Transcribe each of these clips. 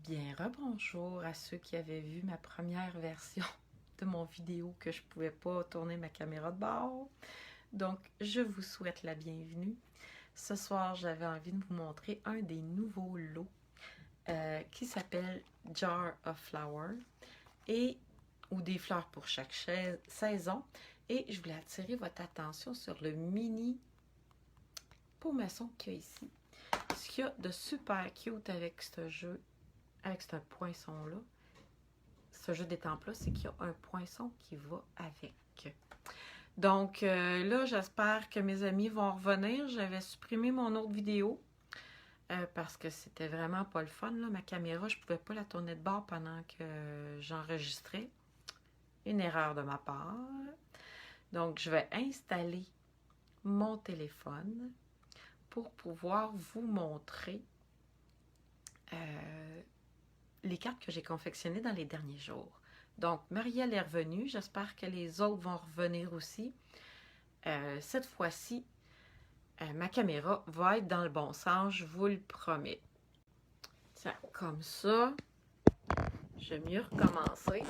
Bien, rebonjour à ceux qui avaient vu ma première version de mon vidéo que je ne pouvais pas tourner ma caméra de bord. Donc, je vous souhaite la bienvenue. Ce soir, j'avais envie de vous montrer un des nouveaux lots qui s'appelle Jar of Flower ou des fleurs pour chaque saison. Et je voulais attirer votre attention sur le mini pot maçon qu'il y a ici. Ce qu'il y a de super cute avec ce jeu, avec ce poinçon-là, ce jeu d'étampes-là, c'est qu'il y a un poinçon qui va avec. Donc là, j'espère que mes amis vont revenir. J'avais supprimé mon autre vidéo parce que c'était vraiment pas le fun. Là. Ma caméra, je pouvais pas la tourner de bord pendant que j'enregistrais. Une erreur de ma part. Donc, je vais installer mon téléphone pour pouvoir vous montrer les cartes que j'ai confectionnées dans les derniers jours. Donc, Marielle est revenue. J'espère que les autres vont revenir aussi. Cette fois-ci, ma caméra va être dans le bon sens, je vous le promets. Tiens, comme ça, je vais mieux recommencer.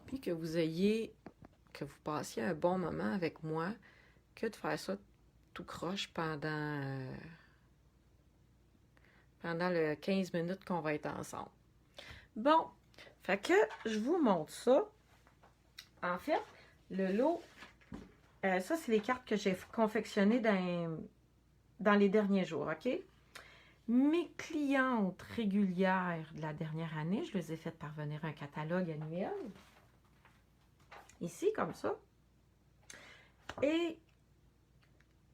Puis que vous passiez un bon moment avec moi, que de faire ça tout croche pendant le 15 minutes qu'on va être ensemble. Bon, fait que je vous montre ça. En fait, le lot, ça, c'est les cartes que j'ai confectionnées dans les derniers jours, OK? Mes clientes régulières de la dernière année, je les ai fait parvenir un catalogue annuel. Ici, comme ça. Et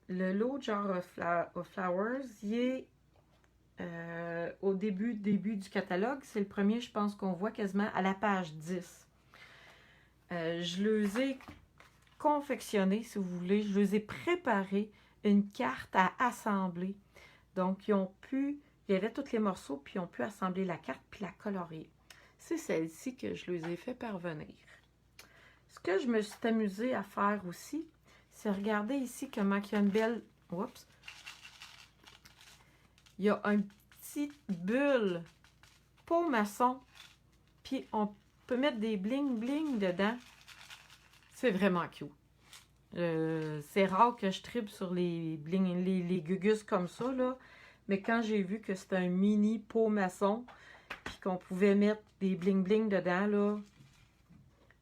le lot Jar of Flowers, il est au début du catalogue. C'est le premier, je pense, qu'on voit quasiment à la page 10. Je les ai confectionnés, si vous voulez. Je les ai préparé une carte à assembler. Donc, il y avait tous les morceaux, puis ils ont pu assembler la carte, puis la colorier. C'est celle-ci que je les ai fait parvenir. Ce que je me suis amusée à faire aussi, c'est regarder ici comment il y a une belle... Oups! Il y a une petite bulle pot maçon, puis on peut mettre des bling-bling dedans. C'est vraiment cute. C'est rare que je tripe sur les bling, les gugus comme ça, là. Mais quand j'ai vu que c'était un mini pot maçon, puis qu'on pouvait mettre des bling-bling dedans,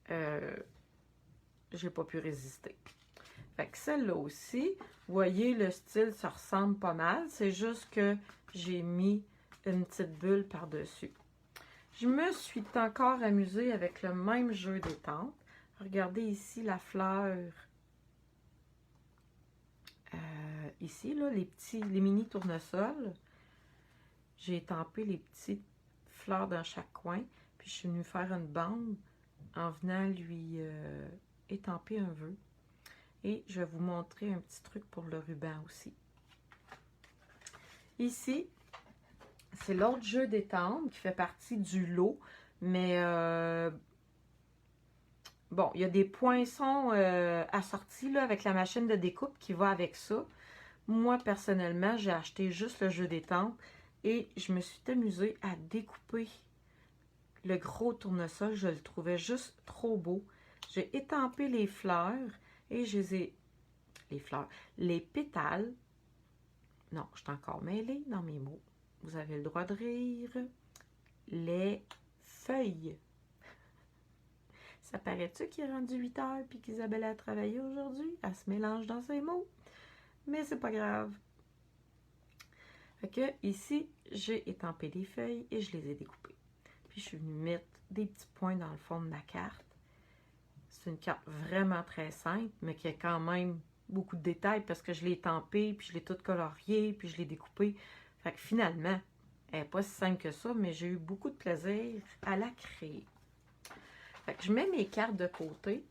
là, j'ai pas pu résister. Fait que celle-là aussi, vous voyez, le style, ça ressemble pas mal. C'est juste que j'ai mis une petite bulle par-dessus. Je me suis encore amusée avec le même jeu d'étampes. Regardez ici la fleur. Ici, là, les mini tournesols. J'ai étampé les petites fleurs dans chaque coin. Puis je suis venue faire une bande en venant lui étamper un vœu. Et je vais vous montrer un petit truc pour le ruban aussi. Ici, c'est l'autre jeu d'étampes qui fait partie du lot. Mais bon, il y a des poinçons assortis là, avec la machine de découpe qui va avec ça. Moi, personnellement, j'ai acheté juste le jeu d'étampes et je me suis amusée à découper le gros tournesol. Je le trouvais juste trop beau. J'ai étampé les fleurs et je les ai... les pétales. Non, je suis encore mêlée dans mes mots. Vous avez le droit de rire. Les feuilles. Ça paraît-tu qu'il est rendu 8 heures puis qu'Isabelle a travaillé aujourd'hui? Elle se mélange dans ses mots. Mais c'est pas grave. Fait que ici, j'ai étampé les feuilles et je les ai découpées. Puis je suis venue mettre des petits points dans le fond de ma carte. C'est une carte vraiment très simple, mais qui a quand même beaucoup de détails parce que je l'ai étampée, puis je l'ai toute coloriée, puis je l'ai découpée. Fait que finalement, elle n'est pas si simple que ça, mais j'ai eu beaucoup de plaisir à la créer. Fait que je mets mes cartes de côté,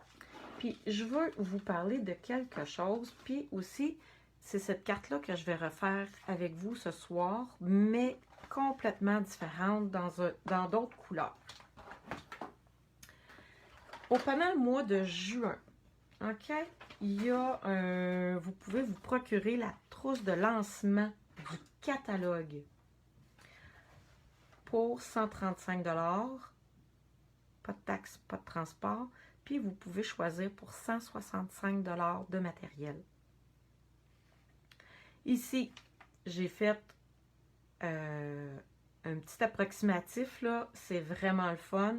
puis je veux vous parler de quelque chose, puis aussi, c'est cette carte-là que je vais refaire avec vous ce soir, mais complètement différente dans d'autres couleurs. Pendant le mois de juin, OK, il y a vous pouvez vous procurer la trousse de lancement du catalogue. pour 135 $. Pas de taxes, pas de transport. Puis vous pouvez choisir pour 165 $ de matériel. Ici, j'ai fait un petit approximatif, là. C'est vraiment le fun.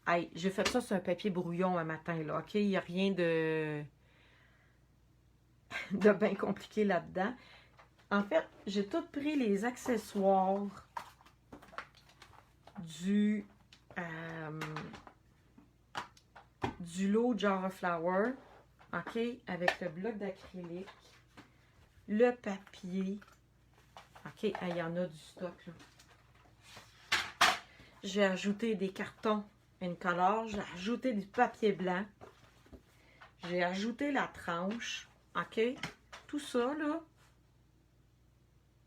Hey, j'ai fait ça sur un papier brouillon un matin, là, OK? Il n'y a rien de bien compliqué là-dedans. En fait, j'ai tout pris les accessoires du lot Jar of Flower, OK? Avec le bloc d'acrylique, le papier. OK, il y en a du stock, là. J'ai ajouté des cartons incolores, j'ai ajouté du papier blanc, j'ai ajouté la tranche, OK? Tout ça, là,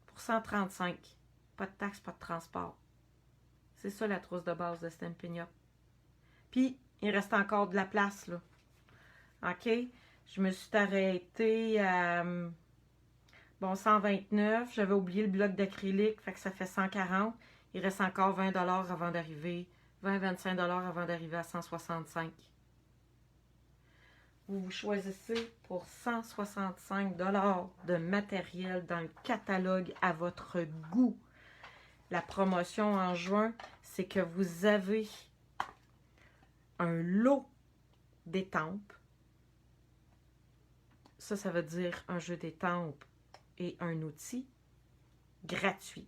pour 135. Pas de taxe, pas de transport. C'est ça la trousse de base de Stampin' Up. Puis, il reste encore de la place, là. OK? Je me suis arrêtée à, bon, 129. J'avais oublié le bloc d'acrylique, fait que ça fait 140. Il reste encore 20 $ avant d'arriver, 20-25 $ avant d'arriver à 165. Vous choisissez pour 165 $ de matériel dans le catalogue à votre goût. La promotion en juin, c'est que vous avez un lot d'étampes. Ça veut dire un jeu d'étampes et un outil gratuit.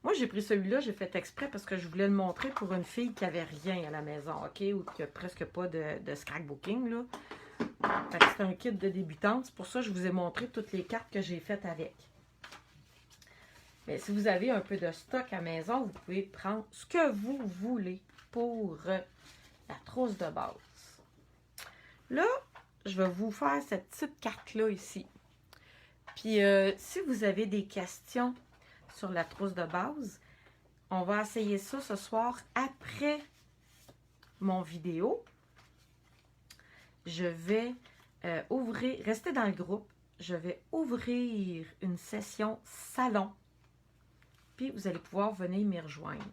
Moi, j'ai pris celui-là, j'ai fait exprès parce que je voulais le montrer pour une fille qui avait rien à la maison, OK? Ou qui a presque pas de scrapbooking, là. C'est un kit de débutante. C'est pour ça que je vous ai montré toutes les cartes que j'ai faites avec. Mais si vous avez un peu de stock à la maison, vous pouvez prendre ce que vous voulez pour la trousse de base. Là, je vais vous faire cette petite carte-là ici. Puis, si vous avez des questions sur la trousse de base, on va essayer ça ce soir après mon vidéo. Je vais restez dans le groupe, je vais ouvrir une session salon, puis vous allez pouvoir venir m'y rejoindre.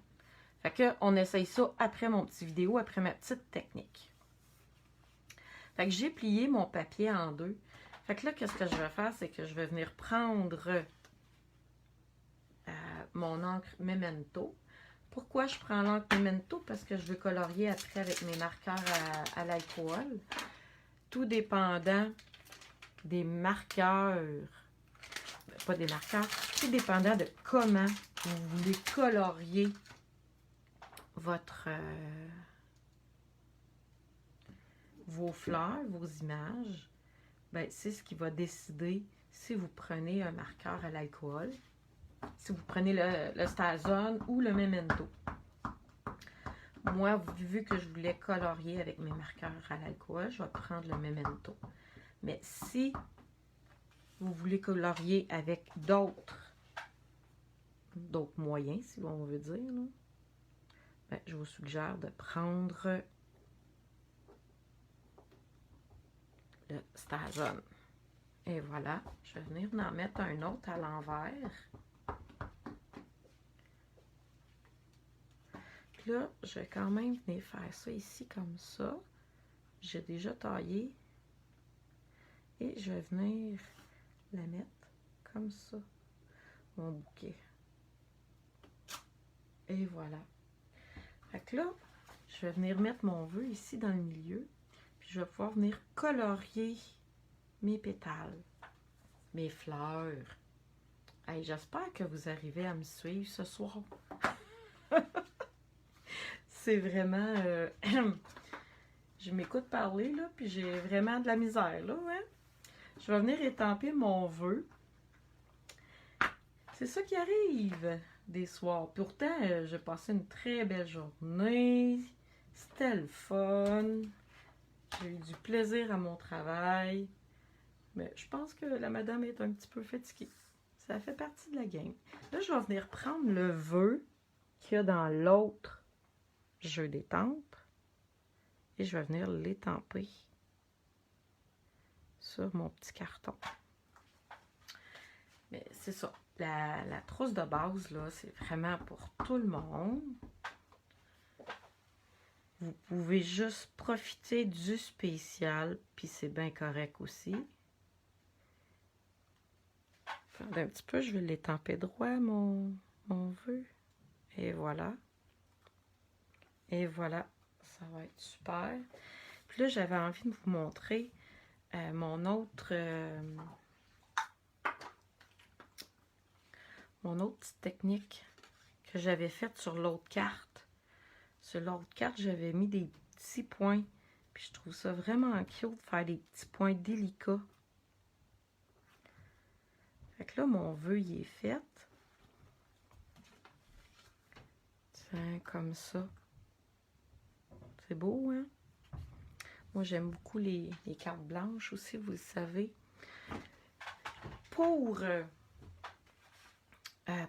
Fait que on essaye ça après mon petit vidéo, après ma petite technique. Fait que j'ai plié mon papier en deux. Fait que là, qu'est-ce que je vais faire, c'est que je vais venir prendre mon encre Memento. Pourquoi je prends l'encre Memento? Parce que je veux colorier après avec mes marqueurs à l'alcool. Tout dépendant des marqueurs, pas des marqueurs, tout dépendant de comment vous voulez colorier votre vos fleurs, vos images, ben, c'est ce qui va décider si vous prenez un marqueur à l'alcool, si vous prenez le StarZone ou le Memento. Moi, vu que je voulais colorier avec mes marqueurs à l'alcool, je vais prendre le Memento. Mais si vous voulez colorier avec d'autres moyens, si on veut dire, là, ben, je vous suggère de prendre le StarZone. Et voilà, je vais venir en mettre un autre à l'envers. Là, je vais quand même venir faire ça ici comme ça. J'ai déjà taillé. Et je vais venir la mettre comme ça, mon bouquet. Et voilà. Fait que là, je vais venir mettre mon vœu ici dans le milieu. Puis je vais pouvoir venir colorier mes pétales, mes fleurs. Hey, j'espère que vous arrivez à me suivre ce soir. C'est vraiment... je m'écoute parler, là, puis j'ai vraiment de la misère, là, hein? Je vais venir étamper mon vœu. C'est ça qui arrive des soirs. Pourtant, j'ai passé une très belle journée. C'était le fun. J'ai eu du plaisir à mon travail. Mais je pense que la madame est un petit peu fatiguée. Ça fait partie de la game. Là, je vais venir prendre le vœu qu'il y a dans l'autre jeu d'étampe. Et je vais venir l'étamper sur mon petit carton. Mais c'est ça. la trousse de base, là, c'est vraiment pour tout le monde. Vous pouvez juste profiter du spécial, puis c'est bien correct aussi. Attendez un petit peu, je vais l'étamper droit, mon vœu. Et voilà. Et voilà, ça va être super. Puis là, j'avais envie de vous montrer mon autre petite technique que j'avais faite sur l'autre carte. Sur l'autre carte, j'avais mis des petits points. Puis je trouve ça vraiment cute de faire des petits points délicats. Fait que là, mon vœu, il est fait. Tiens, comme ça. C'est beau, hein? Moi, j'aime beaucoup les cartes blanches aussi, vous le savez. Pour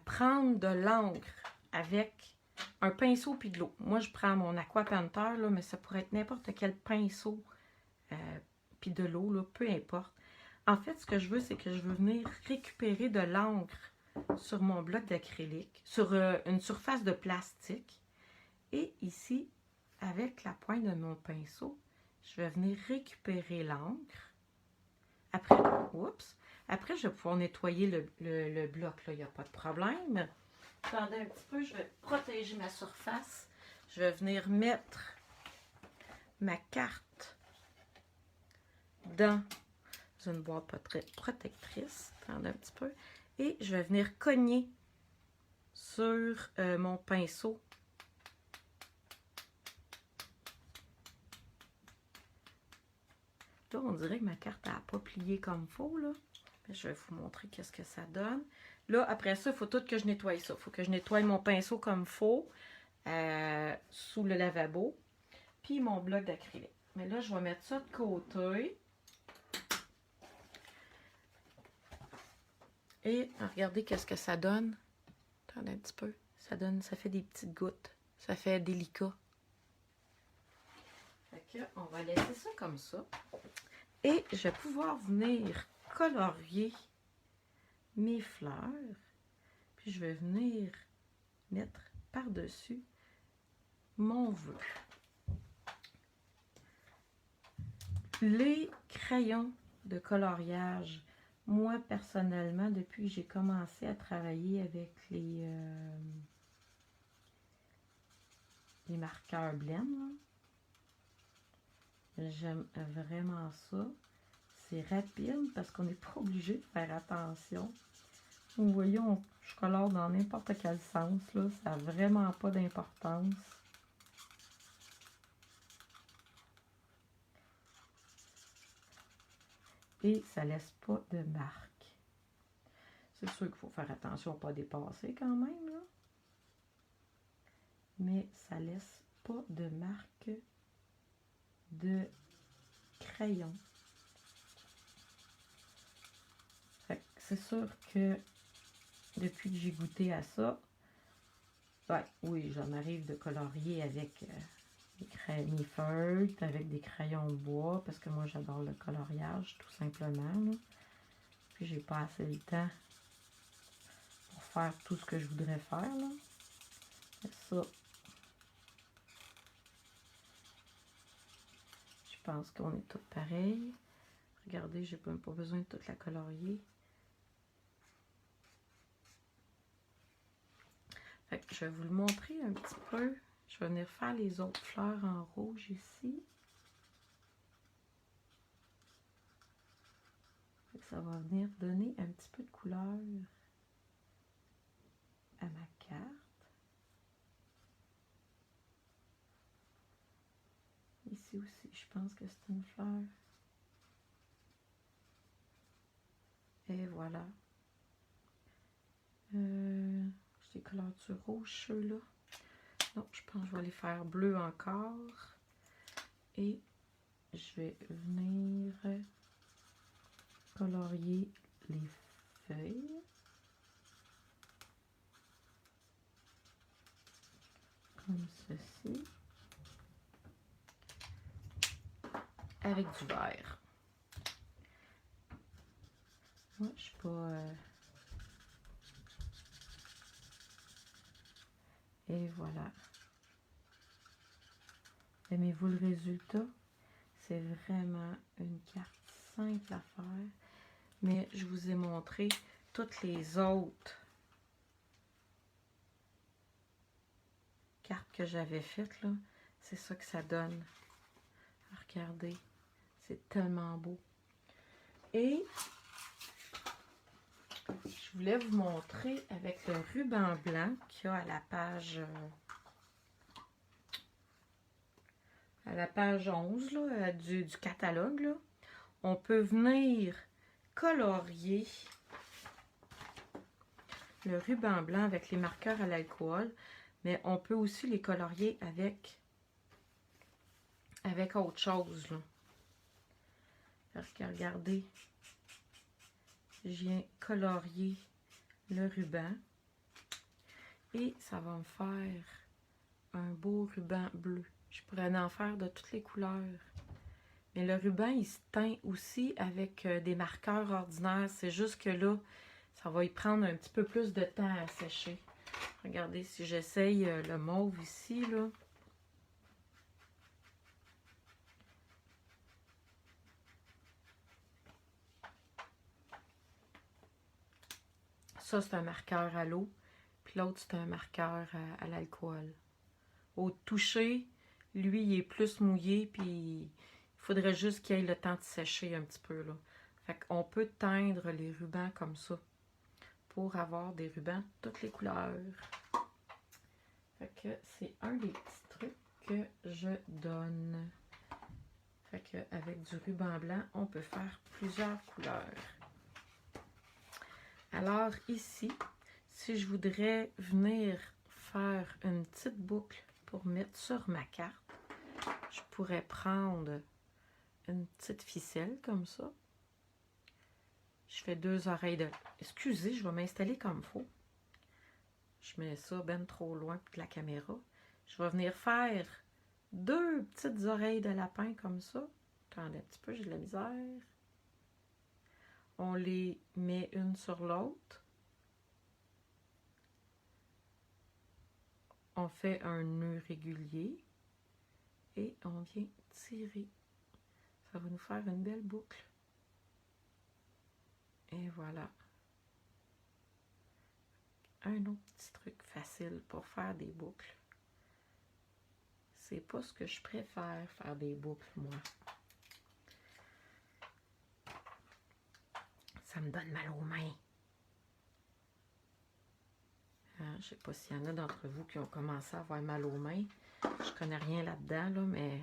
prendre de l'encre avec un pinceau puis de l'eau. Moi, je prends mon Aqua Panther, là, mais ça pourrait être n'importe quel pinceau puis de l'eau, là, peu importe. En fait, ce que je veux, c'est que je veux venir récupérer de l'encre sur mon bloc d'acrylique, sur une surface de plastique. Et ici, avec la pointe de mon pinceau, je vais venir récupérer l'encre. Après, oups, après, je vais pouvoir nettoyer le bloc, là, il n'y a pas de problème. Attendez un petit peu, je vais protéger ma surface. Je vais venir mettre ma carte dans une boîte protectrice. Attendez un petit peu. Et je vais venir cogner sur mon pinceau. Là, on dirait que ma carte n'a pas plié comme il faut, là. Je vais vous montrer qu'est-ce que ça donne. Là, après ça, il faut tout que je nettoie ça. Il faut que je nettoie mon pinceau comme il faut, sous le lavabo, puis mon bloc d'acrylique. Mais là, je vais mettre ça de côté. Et regardez qu'est-ce que ça donne. Attendez un petit peu. Ça fait des petites gouttes. Ça fait délicat. Fait que, on va laisser ça comme ça. Et je vais pouvoir venir colorier mes fleurs. Puis je vais venir mettre par-dessus mon vœu. Les crayons de coloriage, moi personnellement, depuis que j'ai commencé à travailler avec les marqueurs blend, j'aime vraiment ça. C'est rapide parce qu'on n'est pas obligé de faire attention. Vous voyez, je colore dans n'importe quel sens, là. Ça n'a vraiment pas d'importance. Et ça ne laisse pas de marque. C'est sûr qu'il faut faire attention à ne pas dépasser quand même, là. Mais ça ne laisse pas de marque de crayon. C'est sûr que depuis que j'ai goûté à ça, ouais, oui, j'en arrive de colorier avec mes feutres, avec des crayons de bois, parce que moi j'adore le coloriage, tout simplement. Là. Puis j'ai pas assez le temps pour faire tout ce que je voudrais faire. Là. Et ça, je pense qu'on est tous pareils. Regardez, j'ai même pas besoin de toute la colorier. Fait que je vais vous le montrer un petit peu. Je vais venir faire les autres fleurs en rouge ici. Fait que ça va venir donner un petit peu de couleur à ma carte. Ici aussi, je pense que c'est une fleur. Et voilà. J'ai des coloratures rouges, ceux-là. Non, je pense que je vais les faire bleu encore. Et je vais venir colorier les feuilles. Comme ceci. Avec du vert. Moi, je suis pas Et voilà. Aimez-vous le résultat? C'est vraiment une carte simple à faire. Mais je vous ai montré toutes les autres cartes que j'avais faites, là. C'est ça que ça donne. Regardez. C'est tellement beau. Et je voulais vous montrer avec le ruban blanc qu'il y a à la page 11 là, du catalogue. Là. On peut venir colorier le ruban blanc avec les marqueurs à l'alcool, mais on peut aussi les colorier avec autre chose. Là. Parce que regardez, je viens colorier le ruban et ça va me faire un beau ruban bleu. Je pourrais en faire de toutes les couleurs. Mais le ruban, il se teint aussi avec des marqueurs ordinaires. C'est juste que là, ça va y prendre un petit peu plus de temps à sécher. Regardez, si j'essaye le mauve ici, là. Ça, c'est un marqueur à l'eau. Puis l'autre, c'est un marqueur à l'alcool. Au toucher, lui, il est plus mouillé. Puis il faudrait juste qu'il ait le temps de sécher un petit peu, là. Fait qu'on peut teindre les rubans comme ça. Pour avoir des rubans de toutes les couleurs. Fait que c'est un des petits trucs que je donne. Fait que avec du ruban blanc, on peut faire plusieurs couleurs. Alors ici, si je voudrais venir faire une petite boucle pour mettre sur ma carte, je pourrais prendre une petite ficelle comme ça. Je fais 2 oreilles de... Excusez, je vais m'installer comme il faut. Je mets ça ben trop loin de la caméra. Je vais venir faire 2 petites oreilles de lapin comme ça. Attendez un petit peu, j'ai de la misère. On les met une sur l'autre. On fait un nœud régulier. Et on vient tirer. Ça va nous faire une belle boucle. Et voilà. Un autre petit truc facile pour faire des boucles. C'est pas ce que je préfère, faire des boucles, moi. Ça me donne mal aux mains. Je sais pas s'il y en a d'entre vous qui ont commencé à avoir mal aux mains. Je connais rien là-dedans, là, mais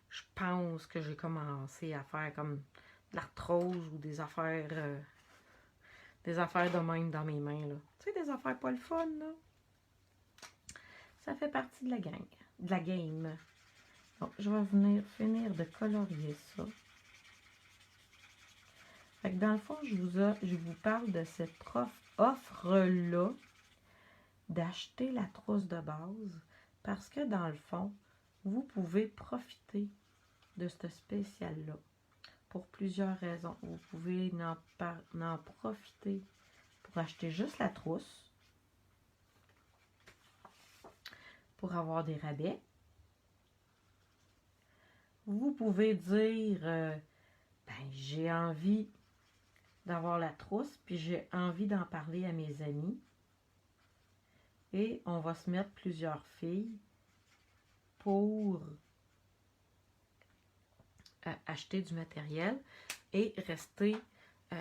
je pense que j'ai commencé à faire comme de l'arthrose ou des affaires de même dans mes mains, là. Tu sais, des affaires pas le fun, là. Ça fait partie de la gang, de la game. Donc, je vais venir finir de colorier ça. Fait que dans le fond, je vous parle de cette offre-là d'acheter la trousse de base parce que dans le fond, vous pouvez profiter de ce spécial-là pour plusieurs raisons. Vous pouvez en profiter pour acheter juste la trousse, pour avoir des rabais. Vous pouvez dire, ben, j'ai envie d'avoir la trousse, puis j'ai envie d'en parler à mes amis. Et on va se mettre plusieurs filles pour acheter du matériel et rester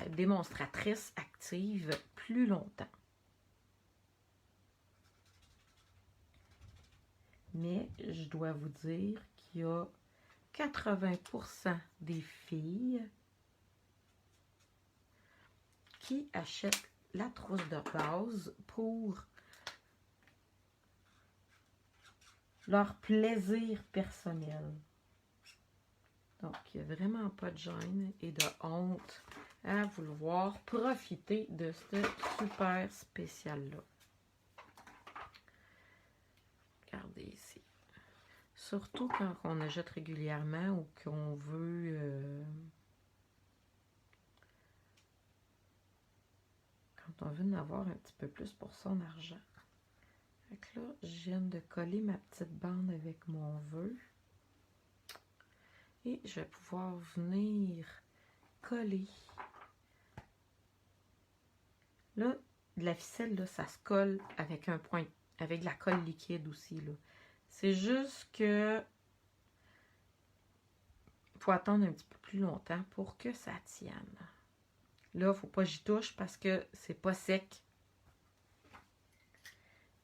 démonstratrice active plus longtemps. Mais je dois vous dire qu'il y a 80% des filles qui achètent la trousse de base pour leur plaisir personnel. Donc, il n'y a vraiment pas de gêne et de honte à vouloir profiter de ce super spécial-là. Regardez ici. Surtout quand on achète régulièrement ou qu'on veut... quand on veut en avoir un petit peu plus pour son argent. Fait que là, je viens de coller ma petite bande avec mon vœu. Et je vais pouvoir venir coller. Là, de la ficelle, là, ça se colle avec un point, avec de la colle liquide aussi, là. C'est juste que il faut attendre un petit peu plus longtemps pour que ça tienne. Là, il ne faut pas que j'y touche parce que c'est pas sec.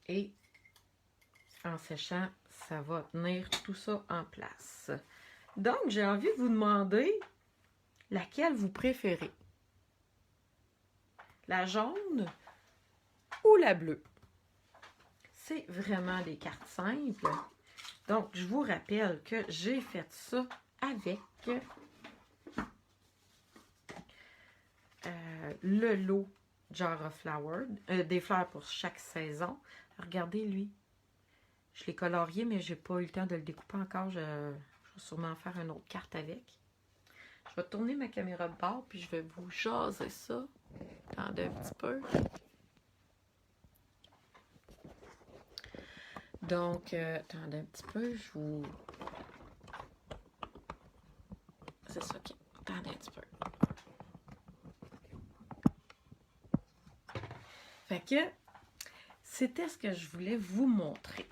Et en séchant, ça va tenir tout ça en place. Donc, j'ai envie de vous demander laquelle vous préférez. La jaune ou la bleue? C'est vraiment des cartes simples. Donc, je vous rappelle que j'ai fait ça avec le lot Jar of Flowers, des fleurs pour chaque saison. Regardez, lui. Je l'ai colorié, mais j'ai pas eu le temps de le découper encore. Je vais sûrement faire une autre carte avec. Je vais tourner ma caméra de bord, puis je vais vous jaser ça. Attendez un petit peu. Donc, attendez un petit peu, je vous... C'est ça qui... Attendez un petit peu. Fait que, c'était ce que je voulais vous montrer.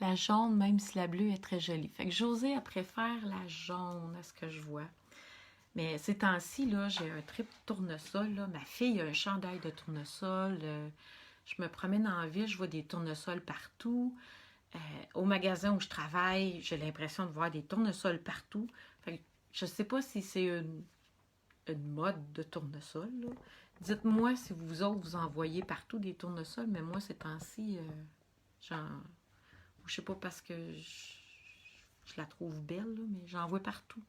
La jaune, même si la bleue est très jolie. Fait que José, elle préfère la jaune à ce que je vois. Mais ces temps-ci, là, j'ai un trip de tournesol. Là. Ma fille a un chandail de tournesol. Je me promène en ville, je vois des tournesols partout. Au magasin où je travaille, j'ai l'impression de voir des tournesols partout. Fait que je ne sais pas si c'est une mode de tournesol. Dites-moi si vous autres, vous en voyez partout des tournesols, mais moi, ces temps-ci, genre... Je sais pas parce que je la trouve belle, là, mais j'en vois partout.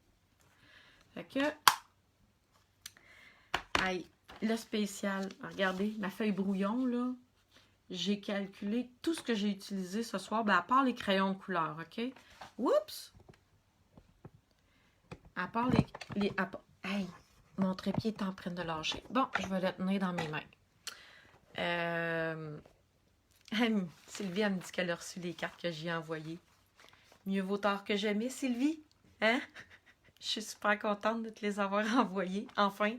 Fait que... Aïe, le spécial. Regardez, ma feuille brouillon, là. J'ai calculé tout ce que j'ai utilisé ce soir, ben, à part les crayons de couleur, OK? Oups! À part les Aïe, mon trépied est en train de lâcher. Bon, je vais le tenir dans mes mains. Sylvie, elle me dit qu'elle a reçu les cartes que j'ai envoyées. Mieux vaut tard que jamais, Sylvie. Hein? Je suis super contente de te les avoir envoyées, enfin.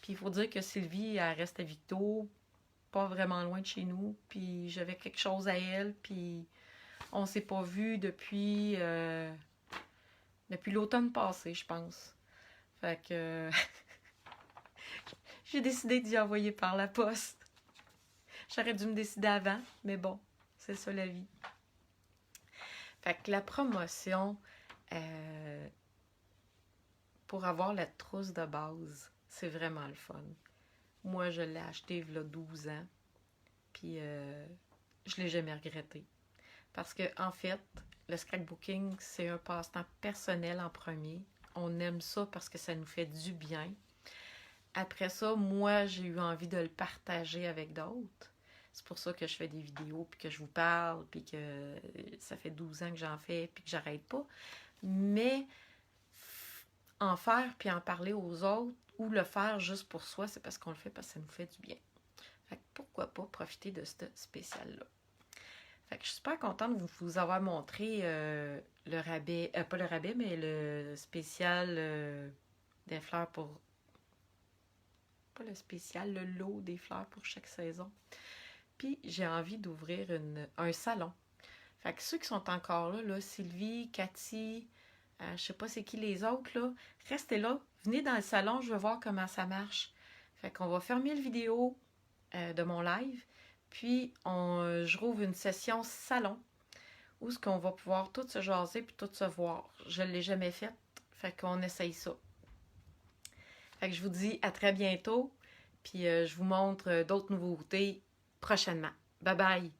Puis il faut dire que Sylvie, elle reste à Victo, pas vraiment loin de chez nous. Puis j'avais quelque chose à elle, puis on s'est pas vu depuis l'automne passé, je pense. Fait que j'ai décidé d'y envoyer par la poste. J'aurais dû me décider avant, mais bon, c'est ça la vie. Fait que la promotion pour avoir la trousse de base, c'est vraiment le fun. Moi, je l'ai acheté il y a 12 ans, puis je l'ai jamais regretté. Parce que en fait, le scrapbooking, c'est un passe-temps personnel en premier. On aime ça parce que ça nous fait du bien. Après ça, moi, j'ai eu envie de le partager avec d'autres. C'est pour ça que je fais des vidéos, puis que je vous parle, puis que ça fait 12 ans que j'en fais, puis que j'arrête pas. Mais en faire, puis en parler aux autres, ou le faire juste pour soi, c'est parce qu'on le fait parce que ça nous fait du bien. Fait que pourquoi pas profiter de ce spécial-là. Fait que je suis super contente de vous avoir montré le rabais, pas le rabais, mais le spécial des fleurs pour... Pas le spécial, le lot des fleurs pour chaque saison. Puis j'ai envie d'ouvrir un salon. Fait que ceux qui sont encore là, Sylvie, Cathy, je sais pas c'est qui les autres, là, restez là, venez dans le salon, je veux voir comment ça marche. Fait qu'on va fermer la vidéo de mon live, puis je rouvre une session salon, où ce qu'on va pouvoir tout se jaser puis tout se voir. Je ne l'ai jamais fait, fait qu'on essaye ça. Fait que je vous dis à très bientôt, puis je vous montre d'autres nouveautés prochainement. Bye bye!